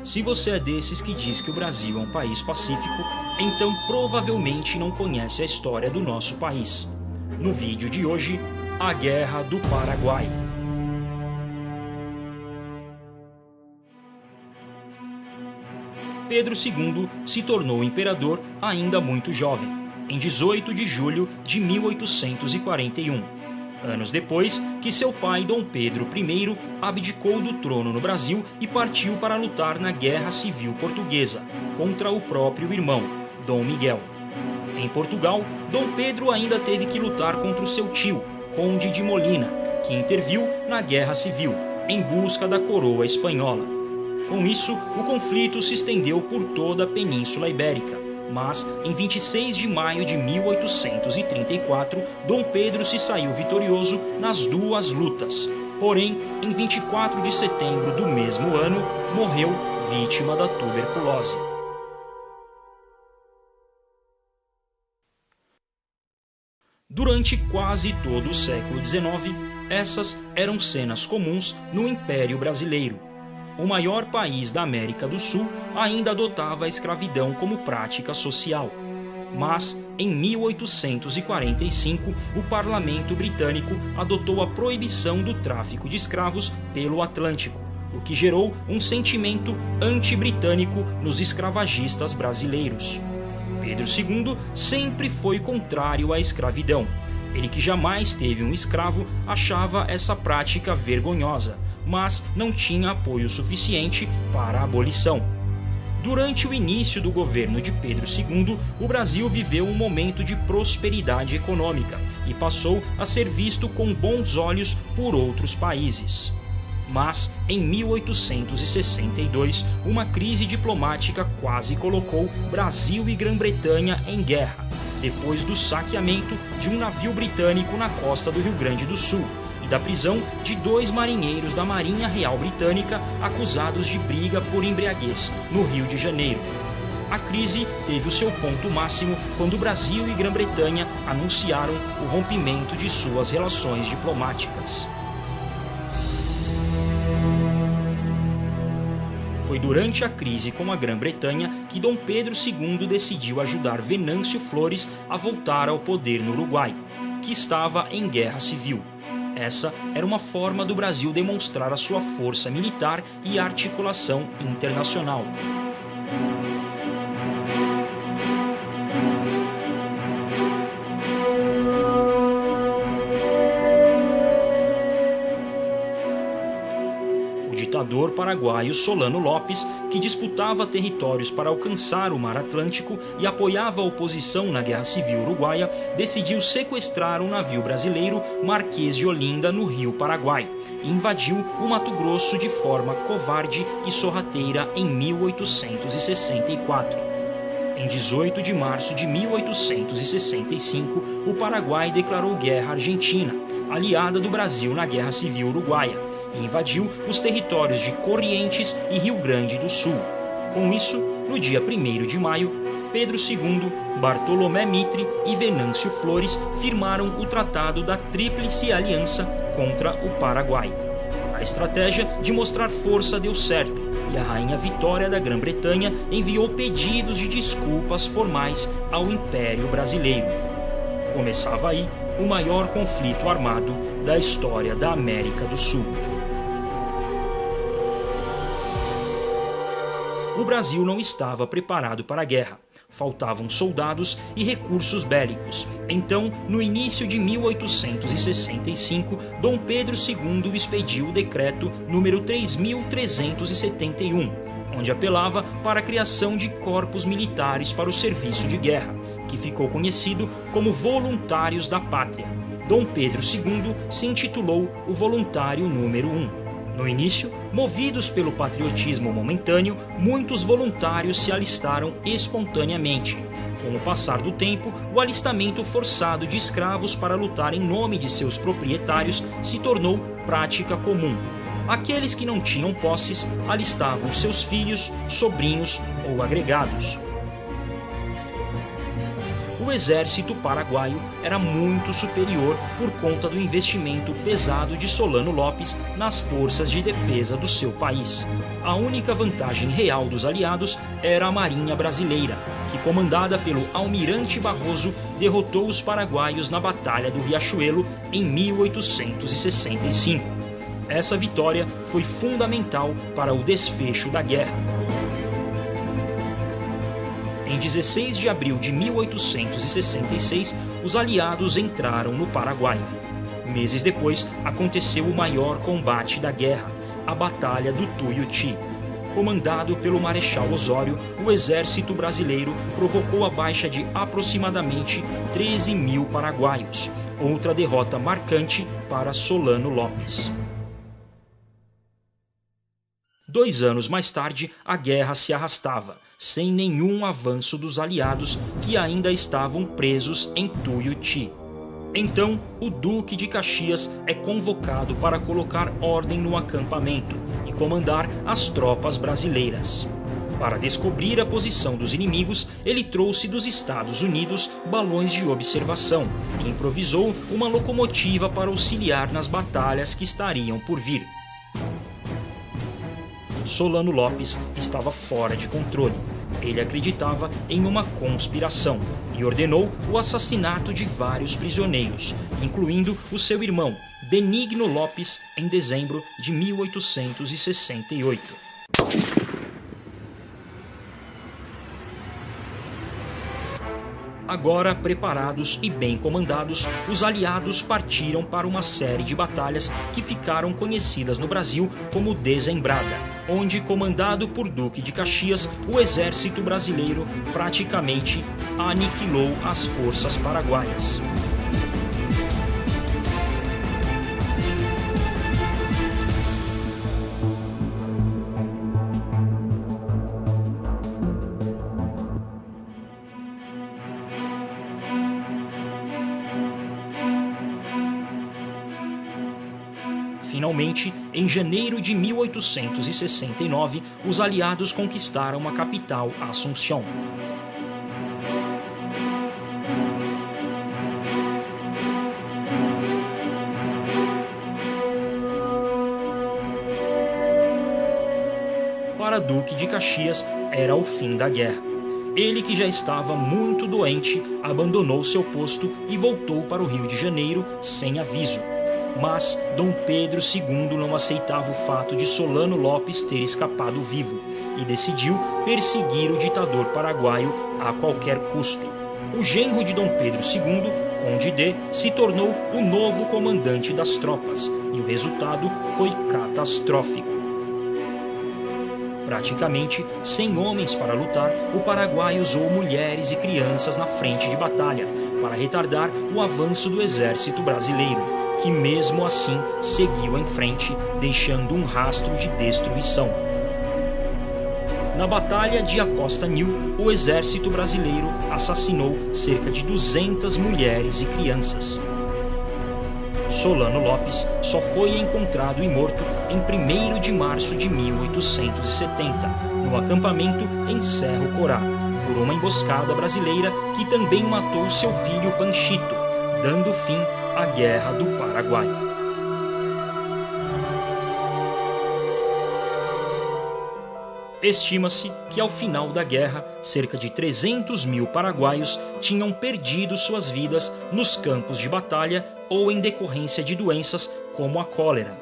Se você é desses que diz que o Brasil é um país pacífico, então provavelmente não conhece a história do nosso país. No vídeo de hoje, a Guerra do Paraguai. Pedro II se tornou imperador ainda muito jovem, em 18 de julho de 1841. Anos depois que seu pai Dom Pedro I abdicou do trono no Brasil e partiu para lutar na Guerra Civil Portuguesa contra o próprio irmão, Dom Miguel. Em Portugal, Dom Pedro ainda teve que lutar contra o seu tio, Conde de Molina, que interviu na Guerra Civil em busca da coroa espanhola. Com isso, o conflito se estendeu por toda a Península Ibérica. Mas, em 26 de maio de 1834, Dom Pedro se saiu vitorioso nas duas lutas. Porém, em 24 de setembro do mesmo ano, morreu vítima da tuberculose. Durante quase todo o século XIX, essas eram cenas comuns no Império Brasileiro. O maior país da América do Sul ainda adotava a escravidão como prática social. Mas, em 1845, o parlamento britânico adotou a proibição do tráfico de escravos pelo Atlântico, o que gerou um sentimento anti-britânico nos escravagistas brasileiros. Pedro II sempre foi contrário à escravidão. Ele, que jamais teve um escravo, achava essa prática vergonhosa, mas não tinha apoio suficiente para a abolição. Durante o início do governo de Pedro II, o Brasil viveu um momento de prosperidade econômica e passou a ser visto com bons olhos por outros países. Mas, em 1862, uma crise diplomática quase colocou Brasil e Grã-Bretanha em guerra, depois do saqueamento de um navio britânico na costa do Rio Grande do Sul e da prisão de 2 marinheiros da Marinha Real Britânica acusados de briga por embriaguez no Rio de Janeiro. A crise teve o seu ponto máximo quando Brasil e Grã-Bretanha anunciaram o rompimento de suas relações diplomáticas. Foi durante a crise com a Grã-Bretanha que Dom Pedro II decidiu ajudar Venâncio Flores a voltar ao poder no Uruguai, que estava em guerra civil. Essa era uma forma do Brasil demonstrar a sua força militar e articulação internacional. O ditador paraguaio Solano Lopes, que disputava territórios para alcançar o Mar Atlântico e apoiava a oposição na Guerra Civil Uruguaia, decidiu sequestrar um navio brasileiro Marquês de Olinda no Rio Paraguai e invadiu o Mato Grosso de forma covarde e sorrateira em 1864. Em 18 de março de 1865, o Paraguai declarou guerra à Argentina, aliada do Brasil na Guerra Civil Uruguaia, e invadiu os territórios de Corrientes e Rio Grande do Sul. Com isso, no dia 1º de maio, Pedro II, Bartolomé Mitre e Venâncio Flores firmaram o Tratado da Tríplice Aliança contra o Paraguai. A estratégia de mostrar força deu certo e a Rainha Vitória da Grã-Bretanha enviou pedidos de desculpas formais ao Império Brasileiro. Começava aí o maior conflito armado da história da América do Sul. O Brasil não estava preparado para a guerra. Faltavam soldados e recursos bélicos. Então, no início de 1865, Dom Pedro II expediu o decreto número 3.371, onde apelava para a criação de corpos militares para o serviço de guerra, que ficou conhecido como Voluntários da Pátria. Dom Pedro II se intitulou o Voluntário número 1. No início, movidos pelo patriotismo momentâneo, muitos voluntários se alistaram espontaneamente. Com o passar do tempo, o alistamento forçado de escravos para lutar em nome de seus proprietários se tornou prática comum. Aqueles que não tinham posses alistavam seus filhos, sobrinhos ou agregados. O o exército paraguaio era muito superior por conta do investimento pesado de Solano Lopes nas forças de defesa do seu país. A única vantagem real dos aliados era a Marinha Brasileira, que, comandada pelo Almirante Barroso, derrotou os paraguaios na Batalha do Riachuelo em 1865. Essa vitória foi fundamental para o desfecho da guerra. Em 16 de abril de 1866, os aliados entraram no Paraguai. Meses depois, aconteceu o maior combate da guerra, a Batalha do Tuiuti. Comandado pelo Marechal Osório, o exército brasileiro provocou a baixa de aproximadamente 13 mil paraguaios, outra derrota marcante para Solano Lopes. 2 anos mais tarde, a guerra se arrastava, sem nenhum avanço dos aliados que ainda estavam presos em Tuiuti. Então, o Duque de Caxias é convocado para colocar ordem no acampamento e comandar as tropas brasileiras. Para descobrir a posição dos inimigos, ele trouxe dos Estados Unidos balões de observação e improvisou uma locomotiva para auxiliar nas batalhas que estariam por vir. Solano Lopes estava fora de controle. Ele acreditava em uma conspiração e ordenou o assassinato de vários prisioneiros, incluindo o seu irmão, Benigno Lopes, em dezembro de 1868. Agora preparados e bem comandados, os aliados partiram para uma série de batalhas que ficaram conhecidas no Brasil como Dezembrada, onde, comandado por Duque de Caxias, o exército brasileiro praticamente aniquilou as forças paraguaias. Finalmente, em janeiro de 1869, os aliados conquistaram a capital, Assunção. Para Duque de Caxias, era o fim da guerra. Ele, que já estava muito doente, abandonou seu posto e voltou para o Rio de Janeiro sem aviso. Mas Dom Pedro II não aceitava o fato de Solano Lopes ter escapado vivo e decidiu perseguir o ditador paraguaio a qualquer custo. O genro de Dom Pedro II, Conde D, se tornou o novo comandante das tropas e o resultado foi catastrófico. Praticamente sem homens para lutar, o Paraguai usou mulheres e crianças na frente de batalha para retardar o avanço do exército brasileiro, que mesmo assim seguiu em frente, deixando um rastro de destruição. Na Batalha de Acosta Nil, o exército brasileiro assassinou cerca de 200 mulheres e crianças. Solano Lopes só foi encontrado e morto em 1º de março de 1870, no acampamento em Cerro Corá, por uma emboscada brasileira que também matou seu filho Panchito, dando fim à Guerra do Paraguai. Estima-se que ao final da guerra, cerca de 300 mil paraguaios tinham perdido suas vidas nos campos de batalha ou em decorrência de doenças como a cólera.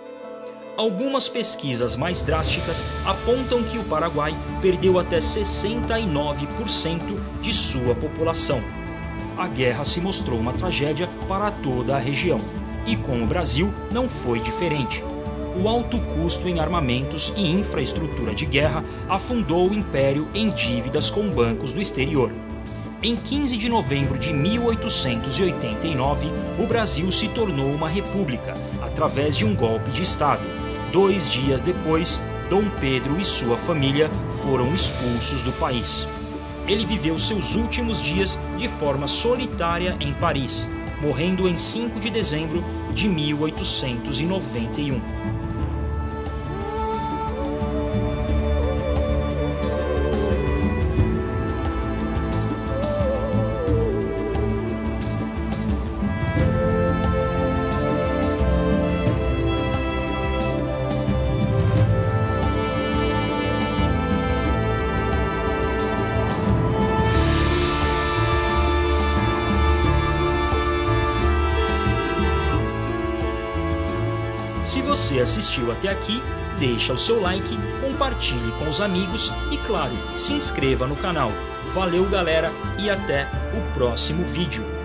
Algumas pesquisas mais drásticas apontam que o Paraguai perdeu até 69% de sua população. A guerra se mostrou uma tragédia para toda a região, e com o Brasil não foi diferente. O alto custo em armamentos e infraestrutura de guerra afundou o império em dívidas com bancos do exterior. Em 15 de novembro de 1889, o Brasil se tornou uma república, através de um golpe de Estado. 2 dias depois, Dom Pedro e sua família foram expulsos do país. Ele viveu seus últimos dias de forma solitária em Paris, morrendo em 5 de dezembro de 1891. Se você assistiu até aqui, deixa o seu like, compartilhe com os amigos e, claro, se inscreva no canal. Valeu, galera, e até o próximo vídeo.